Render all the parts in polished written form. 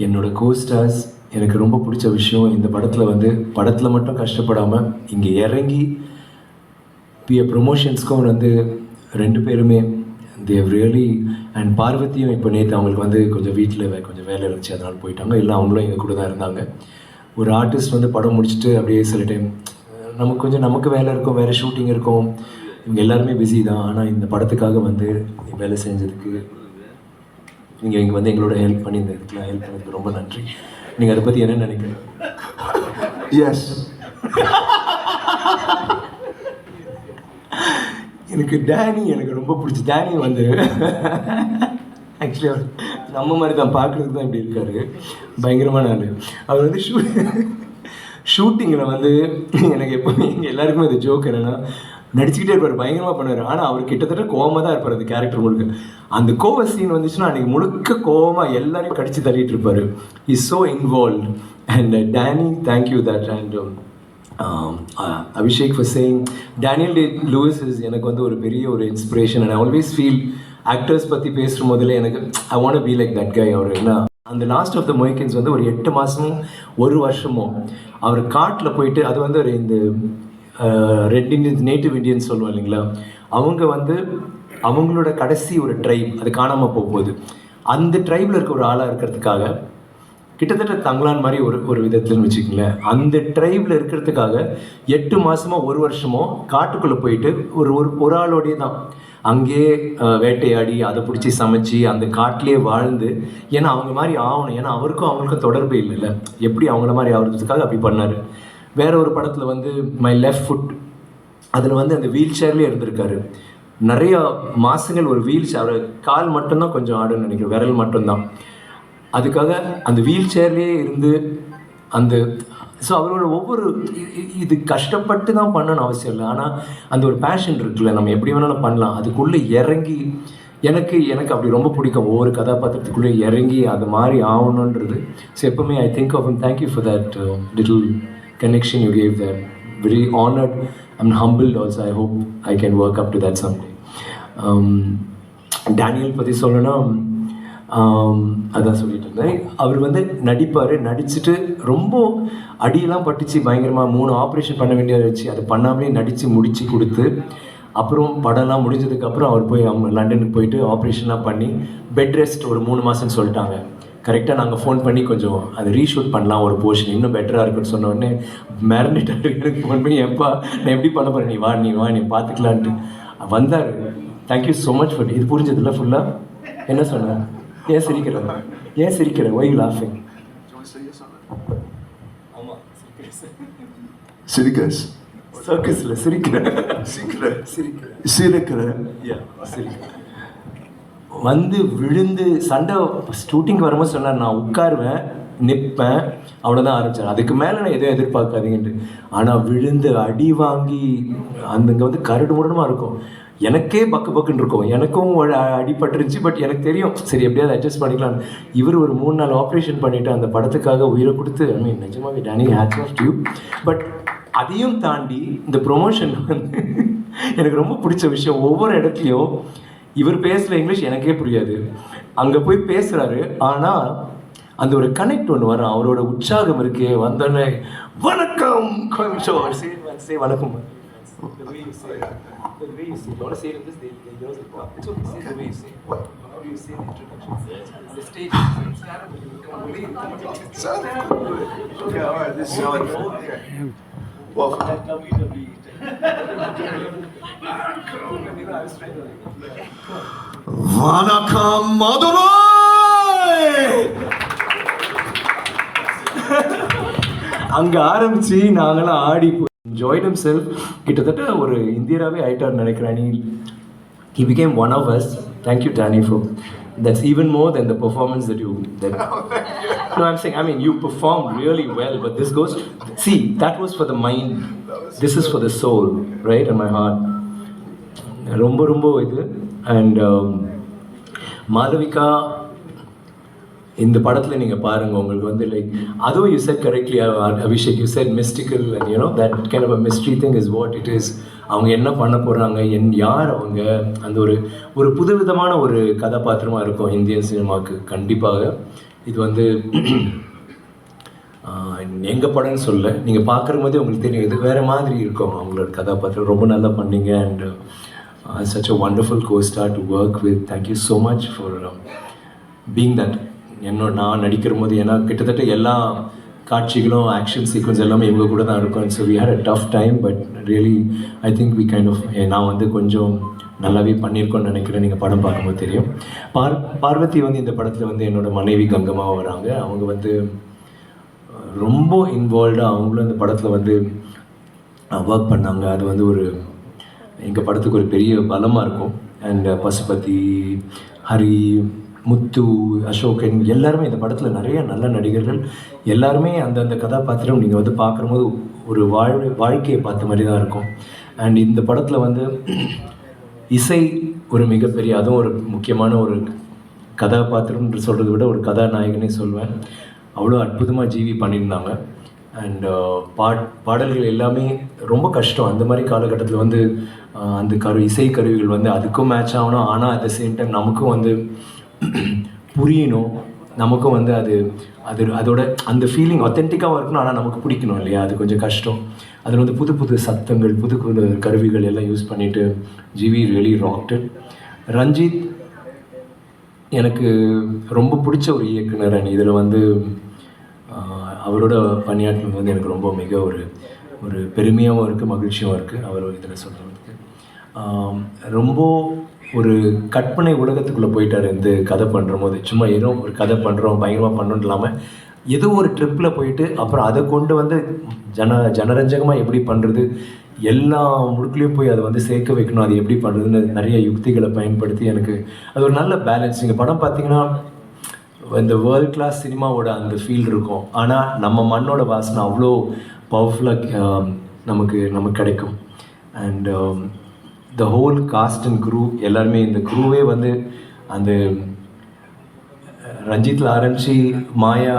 என்னோடய கோஸ்டார்ஸ் எனக்கு ரொம்ப பிடிச்ச விஷயம் இந்த படத்தில் வந்து படத்தில் மட்டும் கஷ்டப்படாமல் இங்கே இறங்கி ப்ரொமோஷன்ஸ்க்கும் வந்து 2 பேருமே தேவ் ரியலி அண்ட் பார்வதியும் இப்போ நேற்று அவங்களுக்கு வந்து கொஞ்சம் வீட்டில் கொஞ்சம் வேலை இருந்துச்சு அதனால் போயிட்டாங்க. இல்லை அவங்களும் எங்கள் கூட தான் இருந்தாங்க. ஒரு ஆர்டிஸ்ட் வந்து படம் முடிச்சுட்டு அப்படியே சில டைம் நமக்கு வேலை இருக்கும், வேறு ஷூட்டிங் இருக்கும், இவங்க எல்லாருமே பிஸி தான். ஆனால் இந்த படத்துக்காக வந்து வேலை செஞ்சதுக்கு நீங்கள் இங்கே வந்து எங்களோட ஹெல்ப் பண்ணி இந்த இதுக்கெலாம் ஹெல்ப் பண்ணதுக்கு ரொம்ப நன்றி. நீங்கள் அதை பற்றி என்ன நினைக்கிறீங்க? எஸ், எனக்கு எனக்கு ரொம்ப பிடிச்சி. டேனி வந்து ஆக்சுவலி அவர் நம்ம மாதிரி தான் பார்க்குறதுக்கு தான் இப்படி இருக்கார். பயங்கரமான ஆள். அவர் வந்து ஷூட்டிங்கில் வந்து எனக்கு எப்போவுமே எங்கள் எல்லாருக்குமே அது ஜோக் என்னென்னா நடிச்சுக்கிட்டே இருப்பார், பயங்கரமாக பண்ணுவார். ஆனால் அவர் கிட்டத்தட்ட கோவமாக தான் இருப்பார் அந்த கேரக்டர் முழுக்க. அந்த கோவ சீன் வந்துச்சுன்னா அன்றைக்கி முழுக்க கோவமாக எல்லாரையும் கடிச்சு தள்ளிட்டு இருப்பார். Is so involve. And Danny, thank you that. And Abhishek for saying. Daniel Day Lewis is எனக்கு வந்து ஒரு பெரிய ஒரு inspiration. And I always feel actors பற்றி பேசுகிற முதல்ல எனக்கு I want be like that guy. அவர் என்ன அந்த லாஸ்ட் ஆஃப் த மொய்கன்ஸ் வந்து ஒரு 8 மாதமும் 1 வருஷமும் அவர் காட்டில் போயிட்டு, அது வந்து ஒரு இந்த ரெட் இண்டியன்ஸ், நேட்டிவ் இண்டியன்ஸ் சொல்லுவோம் இல்லைங்களா, அவங்க வந்து அவங்களோட கடைசி ஒரு ட்ரைப் அது காணாமல் போகும்போது அந்த ட்ரைபில் இருக்க ஒரு ஆளாக இருக்கிறதுக்காக கிட்டத்தட்ட தங்களான் மாதிரி ஒரு விதத்துலன்னு வச்சுக்கங்களேன், அந்த ட்ரைபில் இருக்கிறதுக்காக 8 மாதமோ 1 வருஷமோ காட்டுக்குள்ளே போயிட்டு ஒரு ஆளோடைய தான் அங்கேயே வேட்டையாடி அதை பிடிச்சி சமைச்சு அந்த காட்டிலே வாழ்ந்து, ஏன்னா அவங்க மாதிரி ஆகணும், ஏன்னா அவங்களுக்கும் தொடர்பு இல்லைல்ல, எப்படி அவங்கள மாதிரி ஆகிறதுக்காக அப்படி பண்ணார். வேற ஒரு படத்தில் வந்து மை லெஃப்ட் ஃபுட், அதில் வந்து அந்த வீல் சேர்லேயே இருந்திருக்காரு நிறையா மாதங்கள். ஒரு வீல் சேர், அவர் கால் மட்டும்தான் கொஞ்சம் ஆடுன்னு நினைக்கிறேன், விரல் மட்டும்தான். அதுக்காக அந்த வீல் சேர்லேயே இருந்து அந்த ஸோ அவரோட ஒவ்வொரு இது கஷ்டப்பட்டு தான் பண்ணணும்னு அவசியம் இல்லை. ஆனால் அந்த ஒரு பேஷன் இருக்குல்ல, நம்ம எப்படி வேணாலும் பண்ணலாம். அதுக்குள்ளே இறங்கி எனக்கு அப்படி ரொம்ப பிடிக்கும், ஒவ்வொரு கதாபாத்திரத்துக்குள்ளே இறங்கி அது மாதிரி ஆகணுன்றது. ஸோ எப்போவுமே I think of thank you for that little connection you gave there. Very honored. I'm humbled also. I hope I can work up to that someday. Daniel பற்றி சொல்லணும்னா அதான் சொல்லிட்டு இருந்தேன். அவர் வந்து நடிச்சுட்டு ரொம்ப அடியெல்லாம் பட்டுச்சு பயங்கரமாக. 3 ஆப்ரேஷன் பண்ண வேண்டியதை வச்சு அதை பண்ணாமலே முடிச்சு கொடுத்து, அப்புறம் படம்லாம் முடிஞ்சதுக்கப்புறம் அவர் போய் லண்டனுக்கு போயிட்டு ஆப்ரேஷன்லாம் பண்ணி பெட் ரெஸ்ட் ஒரு 3 மாதம்னு சொல்லிட்டாங்க. கரெக்டாக நாங்கள் ஃபோன் பண்ணி கொஞ்சம் அதை ரீஷூட் பண்ணலாம், ஒரு போர்ஷன் இன்னும் பெட்டராக இருக்குன்னு சொன்னோடனே மேரினேட்டருக்கு ஃபோன் பண்ணி, எப்பா நான் எப்படி பண்ண போகிறேன், நீ வா நீ பார்த்துக்கலான்ட்டு வந்தார். தேங்க்யூ ஸோ மச் ஃபார் இது. புரிஞ்சதில்ல ஃபுல்லாக என்ன சொன்னேன்? ஏன் சிரிக்கிற ஒய் லாஃபிங்? ஆமாம், சர்க்கஸில் சிரிக்கிற வந்து விழுந்து சண்டை ஷூட்டிங் வரும்போது சொன்னார், நான் உட்காருவேன் நிற்பேன் அவ்வளோதான் ஆரம்பித்தார். அதுக்கு மேலே நான் எதுவும் எதிர்பார்க்காதீங்கன்ட்டு. ஆனால் விழுந்து அடி வாங்கி அங்கே வந்து கரடு முரடுமாக இருக்கும். எனக்கே பக்குன்னு இருக்கும், எனக்கும் அடிபட்டுருந்துச்சு. பட் எனக்கு தெரியும் சரி எப்படியாவது அட்ஜஸ்ட் பண்ணிக்கலாம். இவர் ஒரு 3-4 ஆப்ரேஷன் பண்ணிவிட்டு அந்த படத்துக்காக உயிரை கொடுத்து, ஐ மீன் நிஜமாவே Danny hats off you. But அதையும் தாண்டி இந்த ப்ரொமோஷன் வந்து எனக்கு ரொம்ப பிடிச்ச விஷயம். ஒவ்வொரு இடத்துலையும் இவர் பேசுகிற இங்கிலீஷ் எனக்கே புரியாது, அங்கே போய் பேசுகிறாரு. ஆனால் அந்த ஒரு கனெக்ட் ஒன்று வரும், அவரோட உற்சாகம் இருக்கே. வந்தோடனே வணக்கம் வணக்கம் வணக்கம் மதுரை. அங்கே ஆரம்பித்து நாங்களாம் ஆடி enjoyed himself. கிட்டத்தட்ட ஒரு இந்தியராகவே ஆயிட்டார்னு நினைக்கிறேன். He became one of us. Thank you, Danny, for that's even more than the performance that you did. No, I'm saying, I mean, you performed really well, but this goes, see, that was for the mind, this is for the soul, right, and my heart. ரொம்ப இது. And Malavika இந்த படத்தில் நீங்கள் பாருங்கள், உங்களுக்கு வந்து like அதுவும் you said correctly Abhishek, you said mystical and you know that kind of a mystery thing is what it is. அவங்க என்ன பண்ண போகிறாங்க, யார் அவங்க, அந்த ஒரு புதுவிதமான ஒரு கதாபாத்திரமாக இருக்கும் இந்தியன் சினிமாவுக்கு கண்டிப்பாக. இது வந்து எங்கள் படம்னு சொல்ல, நீங்கள் பார்க்குற போதே உங்களுக்கு தெரியும் இது வேறு மாதிரி இருக்கும் அவங்களோட கதாபாத்திரம். ரொம்ப நல்லா பண்ணீங்க. And such a wonderful co-star to work with. Thank you so much for being that. நான் நடிக்கிற போது ஏன்னா கிட்டத்தட்ட எல்லா காட்சிகளும் ஆக்ஷன் சீக்வன்ஸ் எல்லாமே இவங்க கூட தான் இருக்கும். So we had a tough time, but really I think we kind of நான் வந்து கொஞ்சம் நல்லாவே பண்ணியிருக்கோன்னு நினைக்கிறேன். நீங்கள் படம் பார்க்கும்போது தெரியும். பார்வதி வந்து இந்த படத்தில் வந்து என்னோடய மனைவி கங்கமாக வராங்க. அவங்க வந்து ரொம்ப இன்வால்வ்டாக அவங்களும் இந்த படத்தில் வந்து ஒர்க் பண்ணாங்க. அது வந்து ஒரு எங்கள் படத்துக்கு ஒரு பெரிய பலமாக இருக்கும். அண்ட் பசுபதி, ஹரி, முத்து, அசோகன் எல்லாருமே இந்த படத்தில் நிறைய நல்ல நடிகர்கள் எல்லாருமே அந்தந்த கதாபாத்திரம் நீங்கள் வந்து பார்க்கும்போது ஒரு வாழ்க்கையை பார்த்த மாதிரி தான் இருக்கும். அண்ட் இந்த படத்தில் வந்து இசை ஒரு மிகப்பெரிய, அதுவும் ஒரு முக்கியமான ஒரு கதாபாத்திரம்னு சொல்கிறத விட ஒரு கதாநாயகனே சொல்வேன். அவ்வளோ அற்புதமாக ஜிவி பண்ணியிருந்தாங்க. அண்ட் பாடல்கள் எல்லாமே ரொம்ப கஷ்டம். அந்த மாதிரி காலகட்டத்தில் வந்து அந்த இசை கருவிகள் வந்து அதுக்கும் மேட்ச் ஆகணும். ஆனால் அட் த சேம் டைம் நமக்கும் வந்து புரியணும். நமக்கும் வந்து அதோட அந்த ஃபீலிங் ஒத்தென்டிக்காகவும் இருக்கணும். ஆனால் நமக்கு பிடிக்கணும் இல்லையா? அது கொஞ்சம் கஷ்டம். அதில் வந்து புது புது சத்தங்கள், புது புது கருவிகள் எல்லாம் யூஸ் பண்ணிவிட்டு GV really rocked it. Ranjith எனக்கு ரொம்ப பிடிச்ச ஒரு இயக்குனர். அண்ட் இதில் வந்து அவரோட பணியாற்றுறது வந்து எனக்கு ரொம்ப மிக ஒரு பெருமையாகவும் இருக்குது, மகிழ்ச்சியாகவும் இருக்குது. அவர் இதில் சொல்கிறதுக்கு ரொம்ப ஒரு கற்பனை உலகத்துக்குள்ளே போயிட்டார். இந்த கதை பண்ணுற போது சும்மா ஏதோ ஒரு கதை பண்ணுறோம் பயங்கரமாக பண்ணணும் இல்லாமல் ஏதோ ஒரு ட்ரிப்பில் போயிட்டு அப்புறம் அதை கொண்டு வந்து ஜனரஞ்சகமாக எப்படி பண்ணுறது, எல்லா முழுக்களையும் போய் அதை வந்து சேர்க்க வைக்கணும், அது எப்படி பண்ணுறதுன்னு நிறைய யுக்திகளை பயன்படுத்தி எனக்கு அது ஒரு நல்ல பேலன்ஸ். நீங்கள் படம் பார்த்தீங்கன்னா இந்த வேர்ல்ட் கிளாஸ் சினிமாவோட அந்த ஃபீல் இருக்கும். ஆனால் நம்ம மண்ணோட வாசனை அவ்வளோ பவர்ஃபுல்லாக நமக்கு கிடைக்கும். And the whole cast and crew எல்லாருமே, இந்த க்ரூவே வந்து அந்த ரஞ்சித்தில் ஆரம்பித்து மாயா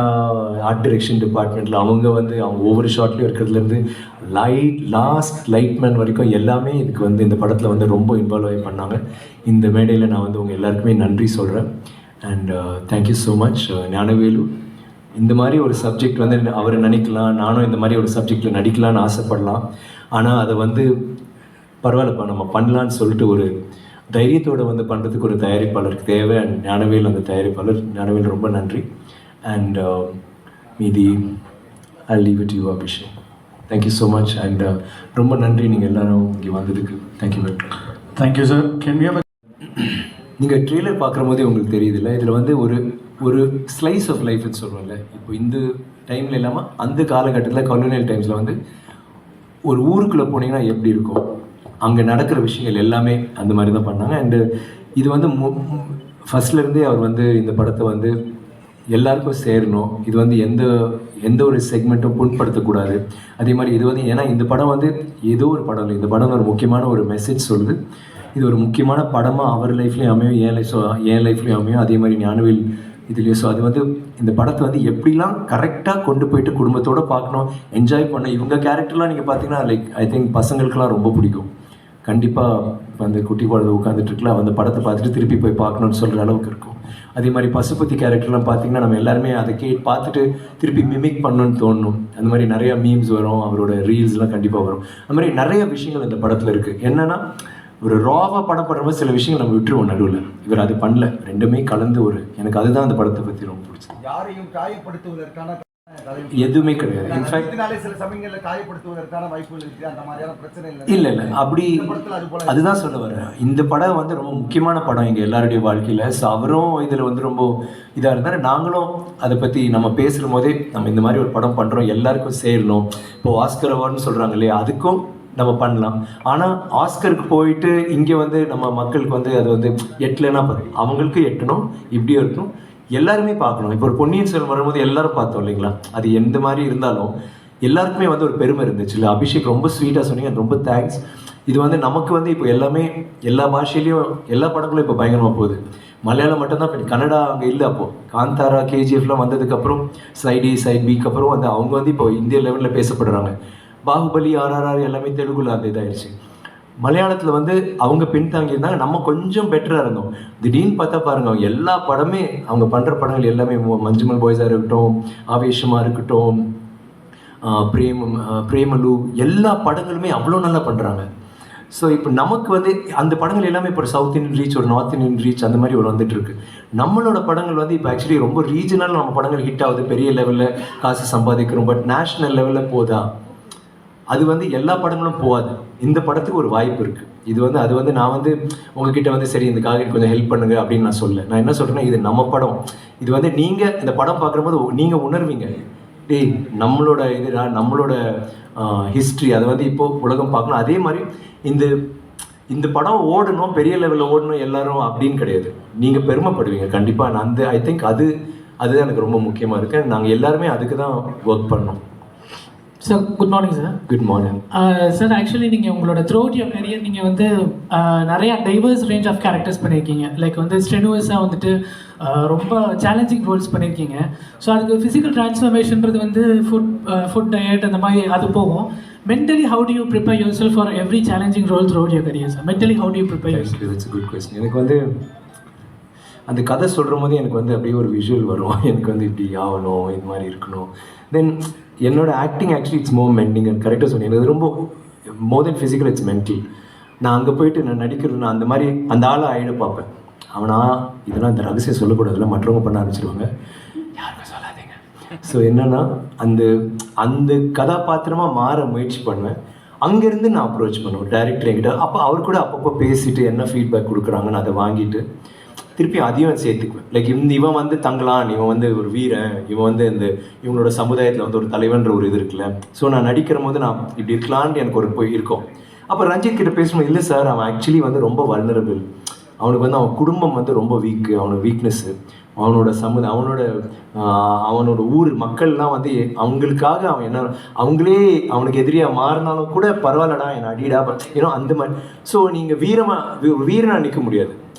ஆர்ட் டிரெக்ஷன் டிபார்ட்மெண்ட்டில் அவங்க வந்து அவங்க ஒவ்வொரு ஷாட்லேயும் இருக்கிறதுலேருந்து லாஸ்ட் லைட்மேன் வரைக்கும் எல்லாமே இதுக்கு வந்து இந்த படத்தில் வந்து ரொம்ப இன்வால்வ் ஆகி பண்ணாங்க. இந்த மேடையில் நான் வந்து உங்கள் எல்லாருக்குமே நன்றி சொல்கிறேன். And thank you so much Gnanavel. இந்த மாதிரி ஒரு சப்ஜெக்ட் வந்து அவரை நினைக்கலாம், நானும் இந்த மாதிரி ஒரு சப்ஜெக்டில் நடிக்கலான்னு ஆசைப்படலாம். ஆனால் அதை வந்து பரவாயில்லப்பா நம்ம பண்ணலான்னு சொல்லிட்டு ஒரு தைரியத்தோடு வந்து பண்ணுறதுக்கு ஒரு தயாரிப்பாளருக்கு தேவை. அண்ட் ஞானவேல் அந்த தயாரிப்பாளர். ஞானவேல் ரொம்ப நன்றி. அண்ட் மீதி I leave it you Abhishek. Thank you so much. And ரொம்ப நன்றி நீங்கள் எல்லோரும் இங்கே வந்ததுக்கு. Thank you very much. Thank you sir. Can we have நீங்கள் ட்ரெய்லர் பார்க்குற போதே உங்களுக்கு தெரியுதுல்ல, இதில் வந்து ஒரு ஸ்லைஸ் ஆஃப் லைஃப்னு சொல்லுவோம்ல. இப்போ இந்த டைமில் இல்லாமல் அந்த காலகட்டத்தில் கலோனியல் டைம்ஸில் வந்து ஒரு ஊருக்குள்ளே போனீங்கன்னா எப்படி இருக்கும், அங்கே நடக்கிற விஷயங்கள் எல்லாமே அந்த மாதிரி தான் பண்ணாங்க. அண்டு இது வந்து ஃபஸ்ட்லேருந்தே அவர் வந்து இந்த படத்தை வந்து எல்லாருக்கும் சேரணும். இது வந்து எந்த ஒரு செக்மெண்ட்டும் புண்படுத்தக்கூடாது. அதே மாதிரி இது வந்து ஏன்னா இந்த படம் வந்து ஏதோ ஒரு படம் இல்லை, இந்த படம் ஒரு முக்கியமான ஒரு மெசேஜ் சொல்லுது. இது ஒரு முக்கியமான படமாக அவர் லைஃப்லேயும் அமையும், என் லைஃப்லேயும் அமையும், அதே மாதிரி ஞானவேல் இதுலேயும். ஸோ அது வந்து இந்த படத்தை வந்து எப்படிலாம் கரெக்டாக கொண்டு போயிட்டு குடும்பத்தோடு பார்க்கணும், என்ஜாய் பண்ண. இவங்க கேரக்டர்லாம் நீங்கள் பார்த்தீங்கன்னா லைக் ஐ திங்க் பசங்களுக்கெல்லாம் ரொம்ப பிடிக்கும். கண்டிப்பாக இப்போ அந்த குட்டி குழந்தை உட்காந்துட்டுருக்கலாம் அந்த படத்தை பார்த்துட்டு திருப்பி போய் பார்க்கணுன்னு சொல்கிற அளவுக்கு இருக்கும். அதே மாதிரி பசுபதி கேரக்டர்லாம் பார்த்தீங்கன்னா நம்ம எல்லாருமே அதை பார்த்துட்டு திருப்பி மிமிக் பண்ணணும்னு தோணும். அந்த மாதிரி நிறையா மீம்ஸ் வரும், அவரோட ரீல்ஸ்லாம் கண்டிப்பாக வரும். அந்த மாதிரி நிறைய விஷயங்கள் இந்த படத்தில் இருக்குது. என்னென்னா ஒரு ராவாக படம் பண்ணுறப்ப சில விஷயங்கள் நம்ம விட்டுருவோம் நடுவில். இவர் அது பண்ணல, ரெண்டுமே கலந்து எனக்கு அதுதான் அந்த படத்தை பற்றி ரொம்ப பிடிச்சது. யாரையும் காயப்படுத்துவதற்கான எதுவுமே கிடையாது. இன்ஃபேக்ட் சில சமயங்களில் காயப்படுத்துவதற்கான வாய்ப்புகள் இருக்குது. அந்த மாதிரியான பிரச்சனை இல்லை அப்படி அதுதான் சொல்ல வரேன். இந்த படம் வந்து ரொம்ப முக்கியமான படம் எங்கள் எல்லாருடைய வாழ்க்கையில். ஸோ அவரும் இதில் வந்து ரொம்ப இதாக இருந்தார். நாங்களும் அதை பற்றி நம்ம பேசுகிற போதே நம்ம இந்த மாதிரி ஒரு படம் பண்ணுறோம், எல்லாருக்கும் சேரணும். இப்போது ஆஸ்கர் அவார்டுன்னு சொல்கிறாங்க இல்லையா, அதுக்கும் நம்ம பண்ணலாம். ஆனால் ஆஸ்கருக்கு போயிட்டு இங்கே வந்து நம்ம மக்களுக்கு வந்து அது வந்து எட்டலைன்னா அவங்களுக்கு எட்டணும், இப்படியும் இருக்கணும், எல்லாருமே பார்க்கணும். இப்போ ஒரு பொன்னியின் செல்வன் வரும்போது எல்லாரும் பார்த்தோம் இல்லைங்களா, அது எந்த மாதிரி இருந்தாலும் எல்லாருக்குமே வந்து ஒரு பெருமை இருந்துச்சு இல்லை. அபிஷேக் ரொம்ப ஸ்வீட்டாக சொன்னீங்க, ரொம்ப தேங்க்ஸ். இது வந்து நமக்கு வந்து இப்போ எல்லாமே எல்லா பாஷையிலையும் எல்லா படங்களும் இப்போ பயங்கரமாக போகுது. மலையாளம் மட்டும்தான், இப்போ கன்னடா அங்கே இல்லை. அப்போது காந்தாரா, கேஜிஎஃப்லாம் வந்ததுக்கப்புறம் சைட் ஏ சைட் பிக்கு அப்புறம் அவங்க வந்து இப்போ இந்திய லெவலில் பேசப்படுறாங்க. பாகுபலி, RRR எல்லாமே தெலுங்குல அந்த இதாகிடுச்சு. மலையாளத்தில் வந்து அவங்க பின்தாங்கி இருந்தாங்க, நம்ம கொஞ்சம் பெட்டராக இருந்தோம். திடீர்னு பார்த்தா பாருங்க, அவங்க எல்லா படமே அவங்க பண்ணுற படங்கள் எல்லாமே மஞ்சுமல் பாய்ஸாக இருக்கட்டும், ஆவேஷமாக இருக்கட்டும், பிரேமலு, எல்லா படங்களுமே அவ்வளோ நல்லா பண்ணுறாங்க. ஸோ இப்போ நமக்கு வந்து அந்த படங்கள் எல்லாமே இப்போ சவுத் இந்தியன் ரீச், ஒரு நார்த் இந்தியன் ரீச் அந்த மாதிரி ஒரு வந்துட்டு இருக்கு. நம்மளோட படங்கள் வந்து இப்போ ஆக்சுவலி ரொம்ப ரீஜனல் நம்ம படங்கள் ஹிட் ஆகுது, பெரிய லெவலில் காசு சம்பாதிக்கிறோம். பட் நேஷ்னல் லெவலில் போதா, அது வந்து எல்லா படங்களும் போகாது. இந்த படத்துக்கு ஒரு வாய்ப்பு இருக்குது. இது வந்து அது வந்து நான் வந்து உங்ககிட்ட வந்து சரி இதுக்காக கொஞ்சம் ஹெல்ப் பண்ணுங்க அப்படின்னு நான் சொல்ல. நான் என்ன சொல்கிறேன்னா, இது நம்ம படம். இது வந்து நீங்கள் இந்த படம் பார்க்கும்போது நீங்கள் உணர்வீங்க, டேய் நம்மளோட இதுடா, நம்மளோட ஹிஸ்ட்ரி, அதை வந்து இப்போது உலகம் பார்க்கணும். அதே மாதிரி இந்த படம் ஓடணும், பெரிய லெவலில் ஓடணும் எல்லாரும் அப்படின்னு கிடையாது. நீங்கள் பெருமைப்படுவீங்க கண்டிப்பாக. நான் ஐ திங்க் அதுதான் எனக்கு ரொம்ப முக்கியமாக இருக்குது. நாங்கள் எல்லாருமே அதுக்கு தான் ஒர்க் பண்ணோம். Sir good morning sir. Good morning sir. Actually நீங்கள் உங்களோட த்ரூஅவுட் யுவர் கரியர் நீங்கள் வந்து நிறையா டைவர்ஸ் ரேஞ்ச் ஆஃப் கேரக்டர்ஸ் பண்ணியிருக்கீங்க. லைக் வந்து ஸ்ட்ரெனுவஸாக வந்துட்டு ரொம்ப சேலஞ்சிங் ரோல்ஸ் பண்ணியிருக்கீங்க. ஸோ அதுக்கு ஃபிசிக்கல் ட்ரான்ஸ்ஃபர்மேஷன்றது வந்து ஃபுட் டயட் அந்த மாதிரி அது போகும். Mentally how do you prepare yourself for every challenging role throughout your career sir? Mentally how do you prepare yourself? It's good question. எனக்கு வந்து அந்த கதை சொல்கிற போது எனக்கு வந்து அப்படியே ஒரு விஷுவல் வரும். எனக்கு வந்து இப்படி ஆகணும், இது மாதிரி இருக்கணும். தென் என்னோட ஆக்டிங் ஆக்சுவலி இட்ஸ் மோர் மென்டிங். கரெக்டாக சொன்னேன், எனக்கு ரொம்ப மோர் தென் ஃபிசிக்கல், இட்ஸ் மென்டல். நான் அங்கே போயிட்டு நான் நடிக்கிறது, நான் அந்த மாதிரி அந்த ஆளை ஆகிட பார்ப்பேன். அவனா இதெல்லாம் இந்த ரகசியம் சொல்லக்கூடாதுல, மற்றவங்க பண்ண ஆரம்பிச்சிருவாங்க, யாருக்கும் சொல்லாதீங்க. ஸோ என்னென்னா அந்த கதாபாத்திரமாக மாற முயற்சி பண்ணுவேன். அங்கேருந்து நான் அப்ரோச் பண்ணுவேன் டைரக்டர் என்கிட்ட. அப்போ அவர் கூட அப்பப்போ பேசிட்டு என்ன ஃபீட்பேக் கொடுக்குறாங்கன்னு அதை வாங்கிட்டு திருப்பி அதையும் சேர்த்துக்குவேன். லைக் இவன் வந்து தங்கலான், இவன் வந்து ஒரு வீரன், இவன் வந்து இவங்களோட சமுதாயத்தில் வந்து ஒரு தலைவன்ற ஒரு இது இருக்குல்ல. ஸோ நான் நடிக்கிற போது நான் இப்படி இருக்கலான்னு எனக்கு ஒரு இருக்கும். அப்போ ரஞ்சித் கிட்ட பேசும்போது, இல்லை சார் அவன் ஆக்சுவலி வந்து ரொம்ப வல்னரபிள், அவனுக்கு வந்து அவன் குடும்பம் வந்து ரொம்ப வீக்கு, அவனோட வீக்னஸ்ஸு, அவனோட அவனோட ஊர் மக்கள்லாம் வந்து அவங்களுக்காக அவன் என்ன அவங்களே அவனுக்கு எதிரியாக மாறினாலும் கூட பரவாயில்லடா என்னை அடிடா, ஏன்னோ அந்த மாதிரி. ஸோ நீங்கள் வீரனாக நிற்க முடியாது,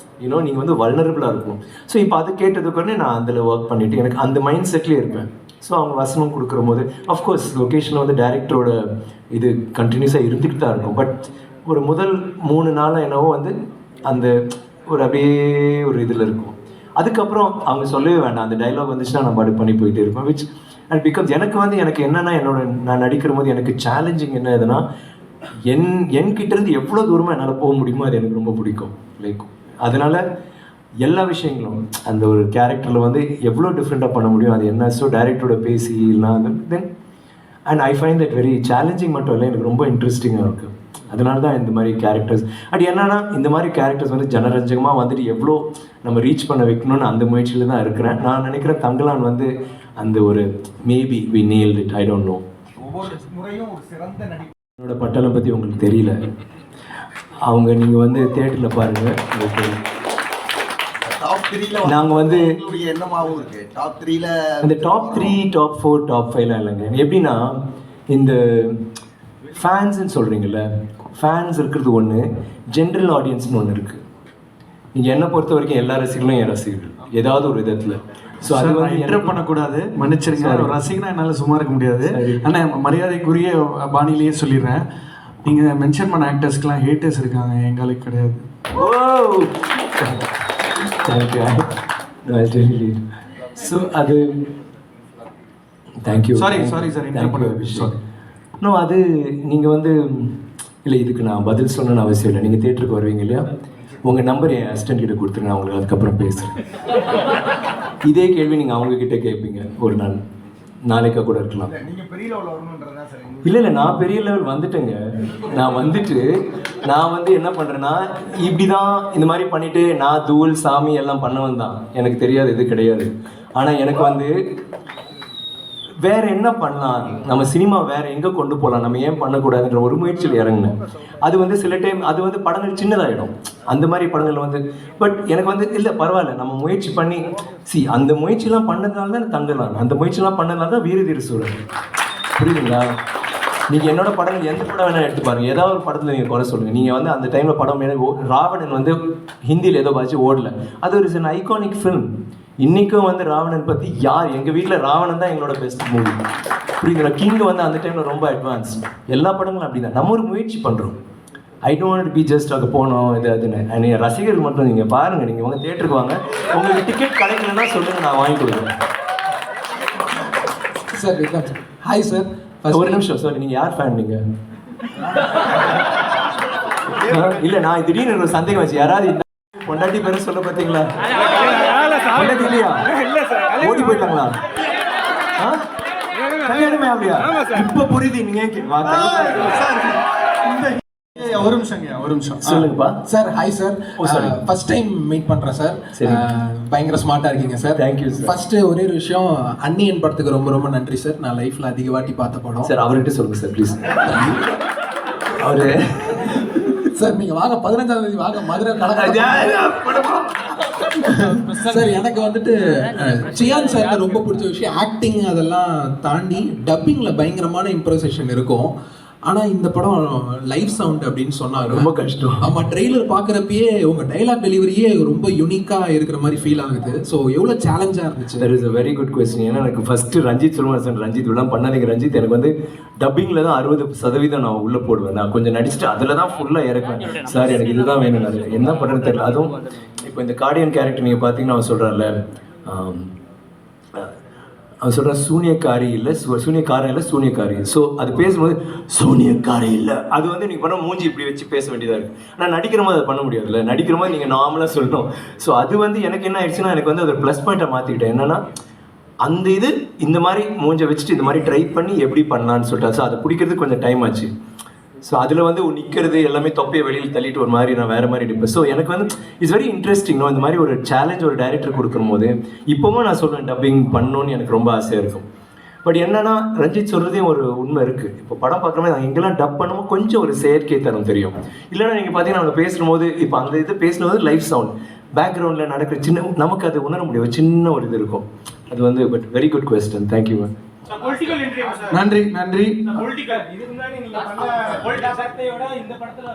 நீங்கள் வந்து வல்னரபிளாக இருக்கணும். ஸோ இப்போ அது கேட்டதுக்குன்னே நான் அதில் ஒர்க் பண்ணிவிட்டு எனக்கு அந்த மைண்ட் செட்லேயே இருப்பேன். ஸோ அவங்க வசனம் கொடுக்குற போது அஃப்கோர்ஸ் லொக்கேஷனில் வந்து டைரக்டரோட இது கண்டினியூஸாக இருந்துகிட்டு தான் இருக்கும். பட் ஒரு முதல் 3 நாளாக என்னவோ வந்து அந்த ஒரு அப்படியே ஒரு இதில் இருக்கும். அதுக்கப்புறம் அவங்க சொல்லவே வேண்டாம், அந்த டைலாக் வந்துச்சுன்னா நம்ம அப்படி பண்ணி போயிட்டே இருப்பேன். விச் அண்ட் பிகாஸ் எனக்கு என்னென்னா நான் நடிக்கிற போது எனக்கு சேலஞ்சிங் என்ன எதுனா, என்கிட்டேருந்து எவ்வளோ தூரமாக என்னால் போக முடியுமோ அது எனக்கு ரொம்ப பிடிக்கும். லைக் அதனால் எல்லா விஷயங்களும் அந்த ஒரு கேரக்டரில் வந்து எவ்வளோ டிஃப்ரெண்ட்டாக பண்ண முடியும் அது என்ன. ஸோ டைரக்டரோட பேசி இல்லைனா then and I find that very challenging மட்டும் இல்லை, எனக்கு ரொம்ப இன்ட்ரெஸ்டிங்காக இருக்குது. அதனால தான் இந்த மாதிரி கேரக்டர்ஸ் அது என்னன்னா இந்த மாதிரி கேரக்டர்ஸ் வந்து ஜனரஞ்சகமாக வந்துட்டு எவ்வளோ நம்ம ரீச் பண்ண வைக்கணும்னு அந்த முயற்சியில் தான் இருக்கிறேன். நான் நினைக்கிறேன் தங்கலான் வந்து அந்த ஒரு maybe we nailed it, I don't know. ஒவ்வொரு முறையும் ஒரு சிறந்த நடிப்பு. என்னோட பட்டாளம் பற்றி உங்களுக்கு தெரியல, அவங்க நீங்கள் வந்து தியேட்டரில் பாருங்கள். டாப் 3ல நாங்கள் வந்து என்னமாவும் இருக்கு. டாப் 3ல அந்த டாப் 3, டாப் 4, டாப் 5லாம் இல்லைங்க. எப்படின்னா இந்த ஃபேன்ஸ்ன்னு சொல்கிறீங்கல்ல, ஃபேன்ஸ் இருக்கிறது ஒன்று, ஜென்ரல் ஆடியன்ஸ்னு ஒன்று இருக்குது. நீங்கள் என்னை பொறுத்த வரைக்கும் எல்லா ரசிகர்களும் என் ரசிகர்கள் ஏதாவது ஒரு விதத்தில். ஸோ அது வந்து இன்டர் பண்ணக்கூடாது, மன்னிச்சிருங்க. ஒரு ரசிகனா என்னால் சும்மா இருக்க முடியாது. ஆனால் மரியாதைக்குரிய பாணியிலேயே சொல்லிடுறேன், நீங்கள் மென்ஷன் பண்ண ஆக்டர்ஸ்க்கெலாம் ஹேட்டர்ஸ் இருக்காங்க, எங்களுக்கு கிடையாது. Oh thank you. ஸோ அது thank you. Sorry sir, thank you. No அது நீங்கள் வந்து இல்லை, இதுக்கு நான் பதில் சொல்லணும்னு அவசியம் இல்லை. நீங்கள் தியேட்டருக்கு வருவீங்க இல்லையா, உங்கள் நம்பர் என் அசிஸ்டன்ட் கிட்ட கொடுத்துருங்க, நான் உங்களுக்கு அதுக்கப்புறம் பேசுகிறேன். இதே கேள்வி நீங்கள் அவங்கக்கிட்ட கேட்பீங்க ஒரு நாள், நாளைக்கா கூட இருக்கலாம். நீங்க பெரிய லெவல் வரணும்ன்றதா சார். இல்லை நான் பெரிய லெவல் வந்துட்டேங்க. நான் வந்து என்ன பண்ணுறேன்னா, இப்படி தான் இந்த மாதிரி பண்ணிவிட்டு நான் தூள் சாமி எல்லாம் பண்ணவன் தான், எனக்கு தெரியாது இது கிடையாது. ஆனால் எனக்கு வந்து வேற என்ன பண்ணலாம், நம்ம சினிமா வேற எங்கே கொண்டு போகலாம், நம்ம ஏன் பண்ணக்கூடாதுன்ற ஒரு முயற்சியில் இறங்கினேன். அது வந்து சில டைம் அது வந்து படங்கள் சின்னதாகிடும், அந்த மாதிரி படங்கள் வந்து. பட் எனக்கு வந்து இல்லை பரவாயில்ல, நம்ம முயற்சி பண்ணி அந்த முயற்சிலாம் பண்ணதுனால தான் தங்கலாம், அந்த முயற்சிலாம் பண்ணதுனால தான் வீரதீர சூழல். புரியுதுங்களா? நீங்கள் என்னோட படங்கள் எந்த படம் வேணால் எடுத்து பாருங்கள், ஏதாவது ஒரு படத்தில் நீங்கள் குறை சொல்லுங்கள். நீங்கள் வந்து அந்த டைமில் படம் ராவணன் வந்து ஹிந்தியில் ஏதோ பாச்சு ஓடல, அது ஒரு சின்ன ஐகானிக் ஃபிலிம். இன்றைக்கும் வந்து ராவணன் பற்றி எங்கள் வீட்டில் ராவணன் தான் எங்களோட பெஸ்ட் மூவி. புரியுதுங்களா? கிங் வந்து அந்த டைமில் ரொம்ப அட்வான்ஸ். எல்லா படங்களும் அப்படி தான். நம்ம ஒரு முயற்சி பண்ணுறோம். ஐ டோன்ட் பி ஜஸ்ட் அங்கே போனோம் இது அதுன்னு அண்ட் ரசிகர்கள் மட்டும் நீங்கள் பாருங்கள், நீங்கள் உங்கள் தேட்டருக்கு வாங்க, உங்களுக்கு டிக்கெட் கிடைக்கலன்னா சொல்லுங்கள், நான் வாங்கி கொடுக்குறேன். Sir Vikram sir. Hi sir. ஒரு நிமிஷம் சார், நீங்கள் யார் ஃபேன் நீங்கள்? இல்லை, நான் திடீர்னு ஒரு சந்தேகம் வச்சு, யாராவது இந்த பொண்டாட்டி பேரும் சொல்ல பார்த்தீங்களா? பொண்டாட்டி இல்லையா? ஓடி போயிட்டாங்களா? கல்யாணமே அப்படியா? இப்ப புரியுது. நீங்க ஒரு நிமிஷம் சொல்லுங்கப்பா sir. Hi sir. First time meet பண்றேன் சார். பயங்கர ஸ்மார்ட்டா இருக்கீங்க சார். Thank you sir. ஃபர்ஸ்ட் ஒரே ஒரு விஷயம், அன்னியன் படத்துக்கு ரொம்ப ரொம்ப நன்றி சார். நான் லைஃப்ல அதிக வாட்டி பார்த்த படம் சார். அவர்கிட்ட சொல்லுங்க சார் ப்ளீஸ். அவரு சார் நீங்க வாங்க 15ஆம் தேதி வாங்க மதுரை சார். எனக்கு வந்துட்டு சியான் சார் ரொம்ப பிடிச்ச விஷயம் ஆக்டிங், அதெல்லாம் தாண்டி டப்பிங்ல பயங்கரமான இம்ப்ரோவைசேஷன் இருக்கும். ஆனா இந்த படம் லைவ் சவுண்ட் அப்படின்னு சொன்னாங்க, ரொம்ப கஷ்டம். ஆமா, ட்ரெய்லர் பாக்குறப்பயே உங்க டைலாக் டெலிவரியே ரொம்ப யூனிக்கா இருக்கிற மாதிரி ஃபீல் ஆகுது. ஸோ எவ்வளவு சேலஞ்சா இருந்துச்சு? That is a very good question. ஏன்னா எனக்கு ஃபர்ஸ்ட் ரஞ்சித் சொல்லுவேன் சார், ரஞ்சித் இதெல்லாம் பண்ணாதீங்க ரஞ்சித், எனக்கு வந்து டப்பிங்கில் தான் 60% நான் உள்ளே போடுவேன், நான் கொஞ்சம் நடிச்சுட்டு அதில் தான் ஃபுல்லாக இறக்குவேன் சார், எனக்கு இதுதான் வேணும், நான் என்ன பண்ணுறேன்னு தெரியல. அதுவும் இப்போ இந்த கார்டியன் கேரக்டர் நீங்கள் பார்த்தீங்கன்னா அவன் சொல்கிறான்ல, அவன் சொல்கிறான் சூனியக்காரி இல்லை, சூனியக்காரன் இல்லை சூனியக்காரி. ஸோ அது பேசும்போது சூனியக்காரி இல்லை, அது வந்து நீங்கள் பண்ண மூஞ்சி இப்படி வச்சு பேச வேண்டியதாக இருக்குது. ஆனால் நடிக்கிற மாதிரி அதை பண்ண முடியாதுல்ல, நடிக்கிற மாதிரி நீங்கள் நார்மலாக சொல்லணும். ஸோ அது வந்து எனக்கு என்ன ஆயிடுச்சுன்னா, எனக்கு வந்து அதை ப்ளஸ் பாயிண்ட்டை மாற்றிக்கிட்டேன். என்னென்னா அந்த இது இந்த மாதிரி மூஞ்சை வச்சுட்டு இந்த மாதிரி ட்ரை பண்ணி எப்படி பண்ணலான்னு சொல்லிட்டு, ஸோ அதை பிடிக்கிறதுக்கு கொஞ்சம் டைம் ஆச்சு. ஸோ அதில் வந்து நிற்கிறது எல்லாமே தொப்பையை வெளியில் தள்ளிட்டு ஒரு மாதிரி நான் வேறு மாதிரி எடுப்பேன். ஸோ எனக்கு வந்து இட்ஸ் வெரி இன்ட்ரெஸ்டிங். இந்த மாதிரி ஒரு சேலஞ்ச் ஒரு டைரக்டர் கொடுக்கும் போது இப்போவும் நான் சொல்லுவேன் டப்பிங் பண்ணணும்னு எனக்கு ரொம்ப ஆசையாக இருக்கும். பட் என்னன்னா ரஞ்சித் சொல்கிறதே ஒரு உண்மை இருக்குது. இப்போ படம் பார்க்குற நாங்கள் எங்கெல்லாம் டப் பண்ணுமோ கொஞ்சம் ஒரு செயற்கை தரம் தெரியும். இல்லைன்னா நீங்கள் பார்த்தீங்கன்னா அவங்க பேசும்போது இப்போ அந்த இது பேசும்போது லைவ் சவுண்ட் பேக்ரவுண்டில் நடக்கிற சின்ன நமக்கு அது உணர முடியும், சின்ன ஒரு இது இருக்கும். அது வந்து but very good question. Thank you ma'am. நன்றி நன்றி. இதுக்கு முன்னாடி நீங்க பண்ண பொலிட்டிக்கல் சக்தியோட இந்த படத்துல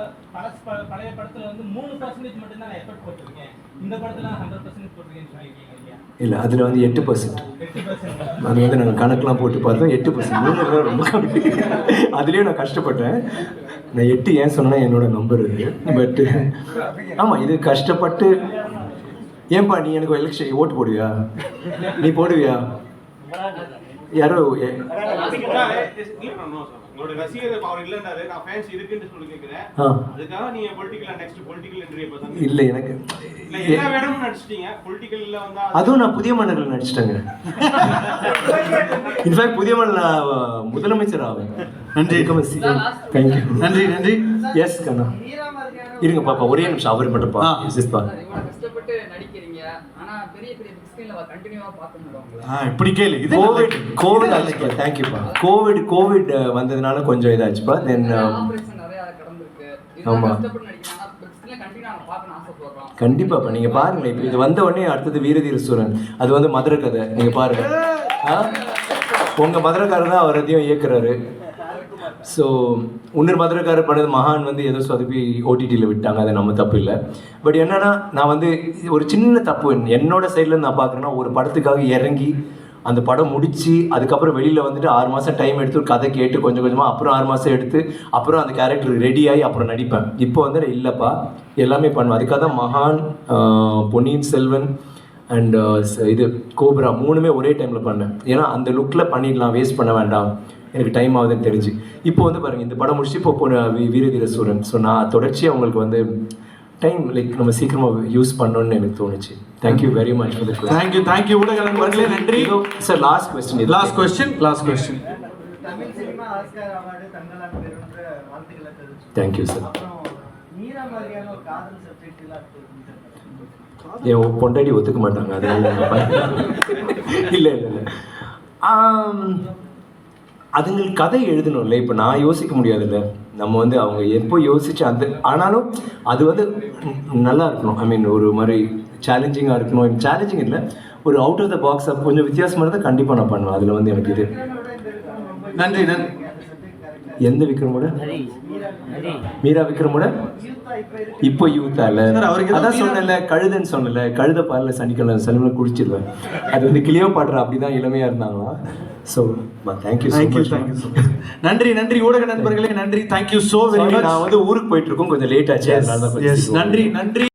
பழைய படத்துல வந்து 3% மட்டும் தான் எஃபர்ட் போட்டுருக்கேன், இந்த படத்துல 100% போட்டுருக்கேன்னு சொல்லிருக்கீங்க இல்லையா? இல்லை, அதில் வந்து 8%. அது வந்து நாங்கள் கணக்கெலாம் போட்டு பார்த்தோம், 8%. ரொம்ப கம்மி. அதுலேயும் நான் கஷ்டப்பட்டேன். நான் 8 ஏன் சொன்னேன்னா என்னோட நம்பர் இருக்குது. பட்டு ஆமாம், இது கஷ்டப்பட்டு. ஏன்பா நீ எனக்கு எலெக்ஷன் ஓட்டு போடுவியா? நீ போடுவியா? யாரோ உங்களோட ரசிகர் அவர் இல்லன்றாரு, நான் ஃபேன்ஸ் இருக்குன்னு சொல்லி கேக்குறேன். அதுக்காக நீங்க பொலிட்டிக்கல் நெக்ஸ்ட் பொலிட்டிக்கல் என்ட்ரி பண்ணாங்க இல்லை, எனக்கு என்ன வேணும்னு நடிச்சிட்டீங்க. பொலிட்டிக்கல்ல வந்தா அதுவும் நான் புதிய மன்னர்கள் நடிச்சிட்டேங்க. இன்ஃபேக்ட் புதிய மன்னர் முதலமைச்சர் ஆவேன். நன்றி. தேங்க்யூ. நன்றி நன்றி. எஸ் கண்ணா இருங்க பாப்பா, ஒரே நிமிஷம் அவர் மட்டும் பா. கஷ்டப்பட்டு நடிக்கிறீங்க, ஆனா பெரிய பெரிய ஸ்கிரீன்ல கண்டினியூவா பார்க்க முடியும். இப்படி கேளு. இது கோவிட் ஆச்சுப்பா. தேங்க்யூப்பா. கோவிட் வந்ததுனால கொஞ்சம் இதாச்சுப்பா. தென் ஆபரேஷன் நிறைய கடந்திருக்கு. இதெல்லாம் கஷ்டப்பட்டு நடிக்கிறீங்க, ஆனா ஸ்கிரீன்ல கண்டினியூவா நான் பார்க்கணும் ஆசைப்படுறோம். கண்டிப்பாப்பா. நீங்க பாருங்க, இப்போ இது வந்த உடனே அடுத்தது வீரதீர சூரன், அது வந்து மதுரை கதை. நீங்க பாருங்க, உங்க மதுரைக்காரர் தான் அவர் அதையும் இயக்குறாரு. ஸோ இன்னொரு மதுரைக்காரர் பண்ணது மகான் வந்து ஏதோ சொதப்பி ஓடிடியில் விட்டாங்க, அது நம்ம தப்பு இல்லை. பட் என்னன்னா நான் வந்து ஒரு சின்ன தப்பு என்னோட சைட்லேருந்து நான் பார்க்குறேன்னா, ஒரு படத்துக்காக இறங்கி அந்த படம் முடித்து அதுக்கப்புறம் வெளியில் வந்துட்டு 6 மாதம் டைம் எடுத்து ஒரு கதை கேட்டு கொஞ்சம் கொஞ்சமாக அப்புறம் 6 மாதம் எடுத்து அப்புறம் அந்த கேரக்டர் ரெடி ஆகி அப்புறம் நடிப்பேன். இப்போ வந்து இல்லைப்பா, எல்லாமே பண்ணுவேன். அதுக்காக தான் மகான், பொன்னியின் செல்வன் அண்ட் இது கோப்ரா 3மே ஒரே டைமில் பண்ணேன். ஏன்னா அந்த லுக்கில் பண்ணிடலாம், வேஸ்ட் பண்ண வேண்டாம், எனக்கு டைம் ஆகுதுன்னு தெரிஞ்சு. இப்போ வந்து பாருங்கள், இந்த படம் முடிச்சு இப்போ வீரதீர சூரன். ஸோ நான் தொடர்ச்சியாக உங்களுக்கு வந்து டைம் லைக் நம்ம சீக்கிரமாக யூஸ் பண்ணணும்னு எனக்கு தோணுச்சு. Thank you very much for the thank you. Thank you ஊடக நண்பர்களே, நன்றி sir. Last question. Tamil cinema Oscar award Thangalaan பெறுன்ற வாழ்த்துக்களை தெரிவிச்சு. Thank you sir. அப்புறம் மீரா மாதிரியான ஒரு காதல் சப்ஜெக்ட் எல்லாம் என் பொண்டாட்டி ஒத்துக்க மாட்டாங்க, அதனால இல்லை. அதுங்களுக்கு கதை எழுதணும்ல. இப்போ நான் யோசிக்க முடியாதுல்ல, நம்ம வந்து அவங்க எப்போ யோசிச்சு அந்த, ஆனாலும் அது வந்து நல்லா இருக்கணும். ஐ மீன் ஒரு மாதிரி சேலஞ்சிங்காக இருக்கணும். சேலஞ்சிங் இல்லை, ஒரு அவுட் ஆஃப் த பாக்ஸ் கொஞ்சம் வித்தியாசமாக இருந்தால் கண்டிப்பாக நான் பண்ணுவேன். அதில் வந்து எனக்கு இது. நன்றி நன்றி. எந்த விக்ரமோட? மீரா விக்ரமோட இப்போ யூத்தா இல்லை? அதான் சொன்னல, கழுதைன்னு சொன்னல, கழுதை பாலில் சனிக்கிழமை குடிச்சிருவேன். அது வந்து கிளியோ பாடுற அப்படிதான் இளமையாக இருந்தாங்களா. So thank you thank you so much. நன்றி நன்றி ஊடக நண்பர்களே, நன்றி, தேங்க்யூ ஸோ வெரி மச். நான் வந்து ஊருக்கு போயிட்டு இருக்கோம், கொஞ்சம் லேட் ஆச்சு, அதனால தான் நன்றி நன்றி.